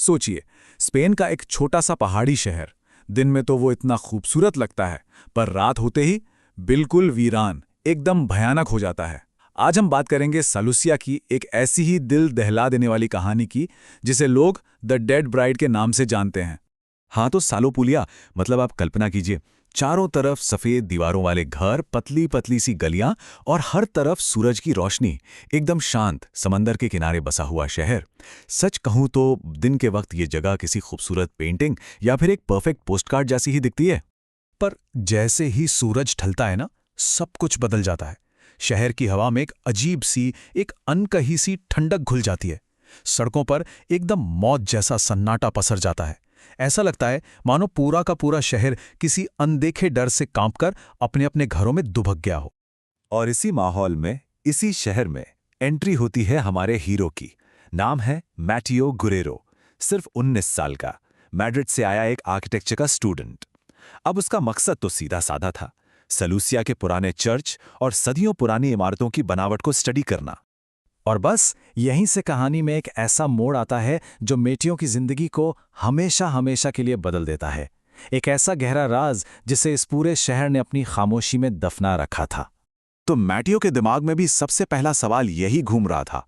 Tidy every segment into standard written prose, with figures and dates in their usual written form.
सोचिए, स्पेन का एक छोटा सा पहाड़ी शहर, दिन में तो वो इतना खूबसूरत लगता है, पर रात होते ही बिल्कुल वीरान, एकदम भयानक हो जाता है। आज हम बात करेंगे सालुसिया की, एक ऐसी ही दिल दहला देने वाली कहानी की जिसे लोग द डेड ब्राइड के नाम से जानते हैं। हाँ, तो सालोपुलिया मतलब आप कल्पना कीजिए, चारों तरफ सफेद दीवारों वाले घर, पतली पतली सी गलियां और हर तरफ सूरज की रोशनी, एकदम शांत समंदर के किनारे बसा हुआ शहर। सच कहूं तो दिन के वक्त ये जगह किसी खूबसूरत पेंटिंग या फिर एक परफेक्ट पोस्टकार्ड जैसी ही दिखती है। पर जैसे ही सूरज ढलता है ना, सब कुछ बदल जाता है। शहर की हवा में एक अजीब सी, एक अनकही सी ठंडक घुल जाती है। सड़कों पर एकदम मौत जैसा सन्नाटा पसर जाता है। ऐसा लगता है मानो पूरा का पूरा शहर किसी अनदेखे डर से कांपकर अपने अपने घरों में दुबक गया हो। और इसी माहौल में, इसी शहर में एंट्री होती है हमारे हीरो की। नाम है मैटियो गुरेरो। सिर्फ 19 साल का, मैड्रिड से आया एक आर्किटेक्चर का स्टूडेंट। अब उसका मकसद तो सीधा साधा था, सलूसिया के पुराने चर्च और सदियों पुरानी इमारतों की बनावट को स्टडी करना। और बस यहीं से कहानी में एक ऐसा मोड़ आता है जो मेटियो की जिंदगी को हमेशा हमेशा के लिए बदल देता है। एक ऐसा गहरा राज जिसे इस पूरे शहर ने अपनी खामोशी में दफना रखा था। तो मैटियो के दिमाग में भी सबसे पहला सवाल यही घूम रहा था,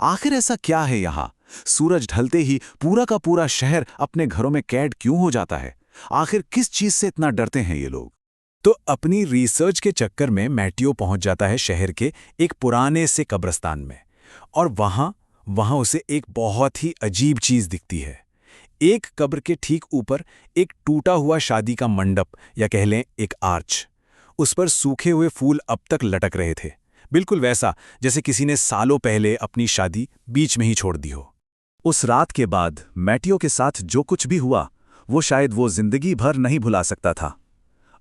आखिर ऐसा क्या है यहाँ? सूरज ढलते ही पूरा का पूरा शहर अपने घरों में कैद क्यों हो जाता है? आखिर किस चीज से इतना डरते हैं ये लोग? तो अपनी रिसर्च के चक्कर में मैटियो पहुंच जाता है शहर के एक पुराने से कब्रिस्तान में। और वहां उसे एक बहुत ही अजीब चीज दिखती है। एक कब्र के ठीक ऊपर एक टूटा हुआ शादी का मंडप, या कह लें एक आर्च। उस पर सूखे हुए फूल अब तक लटक रहे थे, बिल्कुल वैसा जैसे किसी ने सालों पहले अपनी शादी बीच में ही छोड़ दी हो। उस रात के बाद मैटियो के साथ जो कुछ भी हुआ, वो शायद वो जिंदगी भर नहीं भुला सकता था।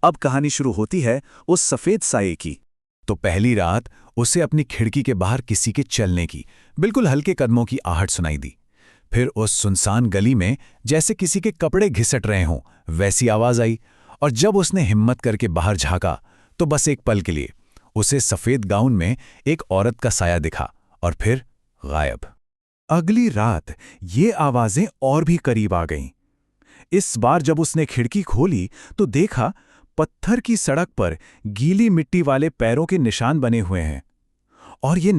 अब कहानी शुरू होती है उस सफेद साये की। तो पहली रात उसे अपनी खिड़की के बाहर किसी के चलने की, बिल्कुल हल्के कदमों की आहट सुनाई दी। फिर उस सुनसान गली में जैसे किसी के कपड़े घिसट रहे हों, वैसी आवाज आई। और जब उसने हिम्मत करके बाहर झांका, तो बस एक पल के लिए उसे सफेद गाउन में एक औरत का साया दिखा, और फिर गायब। अगली रात ये आवाजें और भी करीब आ गईं। इस बार जब उसने खिड़की खोली तो देखा पत्थर की सड़क पर गीली मिट्टी वाले पैरों के निशान बने हुए हैं। और ये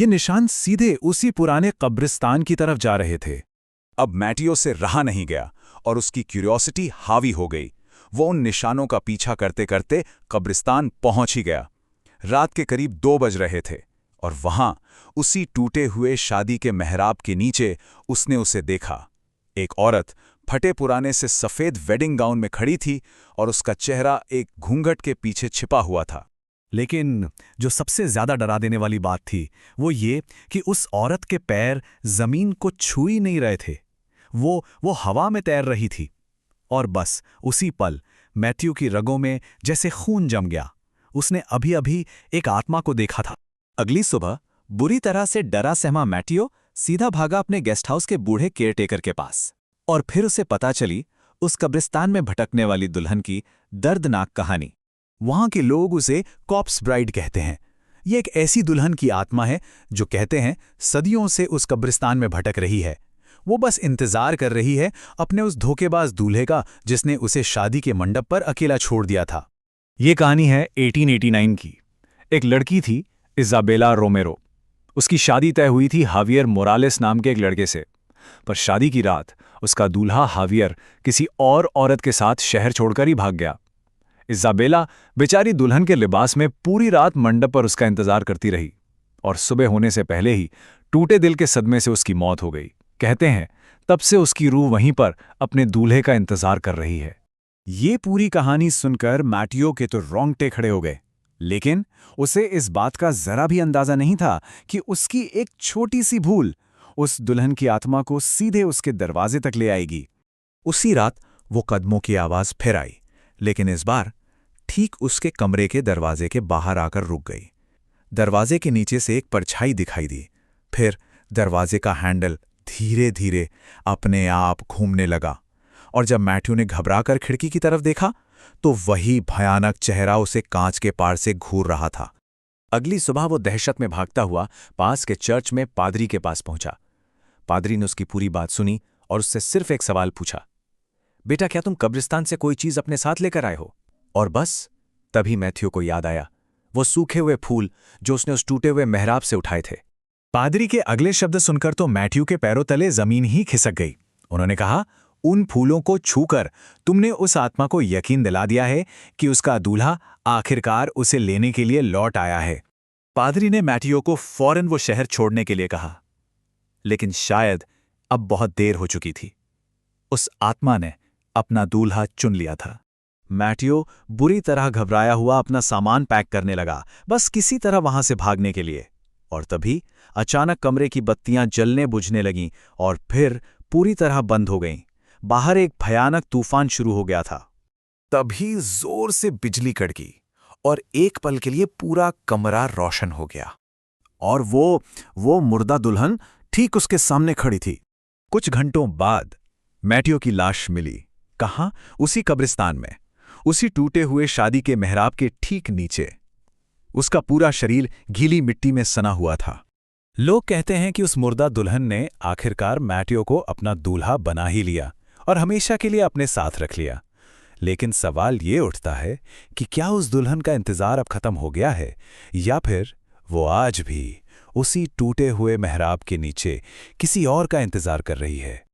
निशान सीधे उसी पुराने कब्रिस्तान की तरफ जा रहे थे। अब मैटियो से रहा नहीं गया और उसकी क्यूरियोसिटी हावी हो गई। वो उन निशानों का पीछा करते करते कब्रिस्तान पहुंच ही गया। रात के करीब 2 बज रहे थे और वहां उसी टूटे हुए शादी के मेहराब के नीचे उसने उसे देखा। एक औरत फटे पुराने से सफेद वेडिंग गाउन में खड़ी थी और उसका चेहरा एक घूंघट के पीछे छिपा हुआ था। लेकिन जो सबसे ज्यादा डरा देने वाली बात थी वो ये कि उस औरत के पैर जमीन को छू ही नहीं रहे थे। वो हवा में तैर रही थी। और बस उसी पल मैथ्यू की रगों में जैसे खून जम गया। उसने अभी अभी एक आत्मा को देखा था। अगली सुबह बुरी तरह से डरा सहमा मैटियो सीधा भागा अपने गेस्ट हाउस के बूढ़े केयरटेकर के पास। और फिर उसे पता चली उस कब्रिस्तान में भटकने वाली दुल्हन की दर्दनाक कहानी। वहां के लोग उसे कॉप्स ब्राइड कहते हैं। ये एक ऐसी दुल्हन की आत्मा है जो कहते हैं सदियों से उस कब्रिस्तान में भटक रही है। वो बस इंतजार कर रही है अपने उस धोखेबाज दूल्हे का जिसने उसे शादी के मंडप पर अकेला छोड़ दिया था। ये कहानी है 1889 की। एक लड़की थी इज़ाबेला रोमेरो। उसकी शादी तय हुई थी हावियर मोरालेस नाम के एक लड़के से। पर शादी की रात उसका दूल्हा हावियर किसी और औरत के साथ शहर छोड़कर ही भाग गया। इज़ाबेला बेचारी दुल्हन के लिबास में पूरी रात मंडप पर उसका इंतजार करती रही और सुबह होने से पहले ही टूटे दिल के सदमे से उसकी मौत हो गई। कहते हैं तब से उसकी रूह वहीं पर अपने दूल्हे का इंतजार कर रही है। ये पूरी कहानी सुनकर मैटियो के तो रोंगटे खड़े हो गए। लेकिन उसे इस बात का जरा भी अंदाजा नहीं था कि उसकी एक छोटी सी भूल उस दुल्हन की आत्मा को सीधे उसके दरवाजे तक ले आएगी। उसी रात वो कदमों की आवाज फिर आई, लेकिन इस बार ठीक उसके कमरे के दरवाजे के बाहर आकर रुक गई। दरवाजे के नीचे से एक परछाई दिखाई दी। फिर दरवाजे का हैंडल धीरे धीरे अपने आप घूमने लगा और जब मैथ्यू ने घबराकर खिड़की की तरफ देखा तो वही भयानक चेहरा उसे कांच के पार से घूर रहा था। अगली सुबह वो दहशत में भागता हुआ पास के चर्च में पादरी के पास पहुंचा। पादरी ने उसकी पूरी बात सुनी और उससे सिर्फ एक सवाल पूछा, बेटा क्या तुम कब्रिस्तान से कोई चीज अपने साथ लेकर आए हो? और बस तभी मैथ्यू को याद आया वो सूखे हुए फूल जो उसने उस टूटे हुए मेहराब से उठाए थे। पादरी के अगले शब्द सुनकर तो मैथ्यू के पैरों तले जमीन ही खिसक गई। उन्होंने कहा, उन फूलों को छूकर तुमने उस आत्मा को यकीन दिला दिया है कि उसका दूल्हा आखिरकार उसे लेने के लिए लौट आया है। पादरी ने मैथ्यू को फौरन वो शहर छोड़ने के लिए कहा, लेकिन शायद अब बहुत देर हो चुकी थी। उस आत्मा ने अपना दूल्हा चुन लिया था। मैथ्यू बुरी तरह घबराया हुआ अपना सामान पैक करने लगा, बस किसी तरह वहां से भागने के लिए। और तभी अचानक कमरे की बत्तियां जलने बुझने लगीं और फिर पूरी तरह बंद हो गईं। बाहर एक भयानक तूफान शुरू हो गया था। तभी जोर से बिजली कड़की और एक पल के लिए पूरा कमरा रोशन हो गया। और वो मुर्दा दुल्हन ठीक उसके सामने खड़ी थी। कुछ घंटों बाद मैथ्यू की लाश मिली। कहाँ? उसी कब्रिस्तान में, उसी टूटे हुए शादी के मेहराब के ठीक नीचे। उसका पूरा शरीर गीली मिट्टी में सना हुआ था। लोग कहते हैं कि उस मुर्दा दुल्हन ने आखिरकार मैथ्यू को अपना दूल्हा बना ही लिया और हमेशा के लिए अपने साथ रख लिया। लेकिन सवाल ये उठता है कि क्या उस दुल्हन का इंतजार अब खत्म हो गया है, या फिर वो आज भी उसी टूटे हुए मेहराब के नीचे किसी और का इंतजार कर रही है।